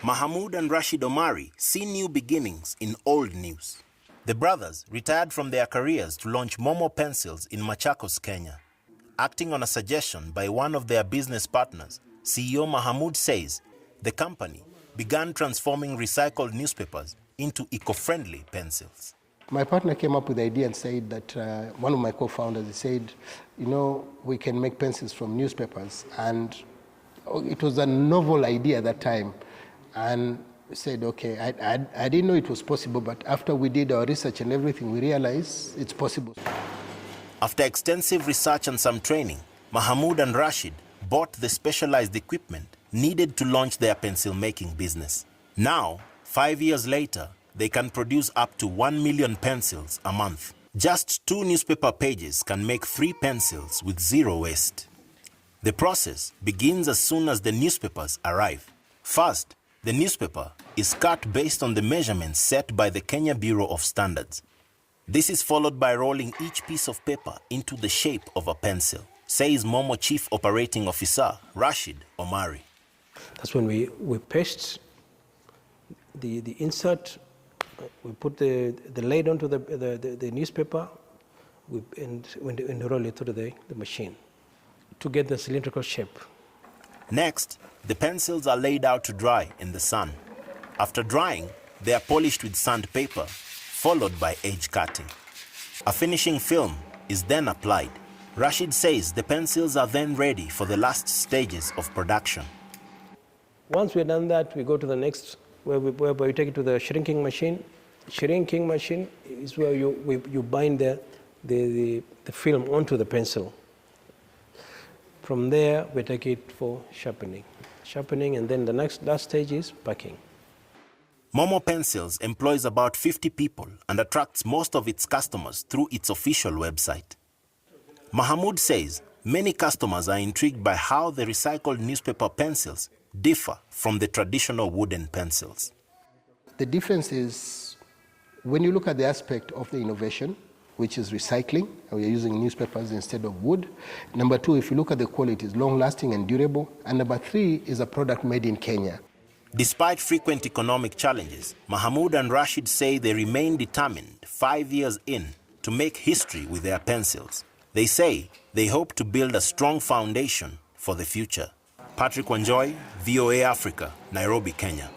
Mahamud and Rashid Omari see new beginnings in old news. The brothers retired from their careers to launch Momo Pencils in Machakos, Kenya. Acting on a suggestion by one of their business partners, CEO Mahamud says the company began transforming recycled newspapers into eco-friendly pencils. My partner came up with the idea and said that one of my co-founders said, you know, we can make pencils from newspapers. And it was a novel idea at that time. And we said, okay, I didn't know it was possible, but after we did our research and everything, we realized it's possible. After extensive research and some training, Mahamud and Rashid bought the specialized equipment needed to launch their pencil-making business. Now, 5 years later, they can produce up to 1 million pencils a month. Just 2 newspaper pages can make 3 pencils with 0 waste. The process begins as soon as the newspapers arrive. First, the newspaper is cut based on the measurements set by the Kenya Bureau of Standards. This is followed by rolling each piece of paper into the shape of a pencil, says Momo Chief Operating Officer Rashid Omari. That's when we paste the insert. We put the lid onto the newspaper and roll it through the machine to get the cylindrical shape. Next, the pencils are laid out to dry in the sun. After drying, they are polished with sandpaper, followed by edge cutting. A finishing film is then applied. Rashid says the pencils are then ready for the last stages of production. Once we've done that, we go to the next, where we take it to the shrinking machine. Shrinking machine is where you bind the film onto the pencil. From there, we take it for sharpening. Sharpening, and then the last stage is packing. Momo Pencils employs about 50 people and attracts most of its customers through its official website. Mahamud says many customers are intrigued by how the recycled newspaper pencils differ from the traditional wooden pencils. The difference is when you look at the aspect of the innovation, which is recycling, and we are using newspapers instead of wood. Number 2, if you look at the quality, it's long-lasting and durable. And number 3 is a product made in Kenya. Despite frequent economic challenges, Mahamud and Rashid say they remain determined 5 years in to make history with their pencils. They say they hope to build a strong foundation for the future. Patrick Wanjohi, VOA Africa, Nairobi, Kenya.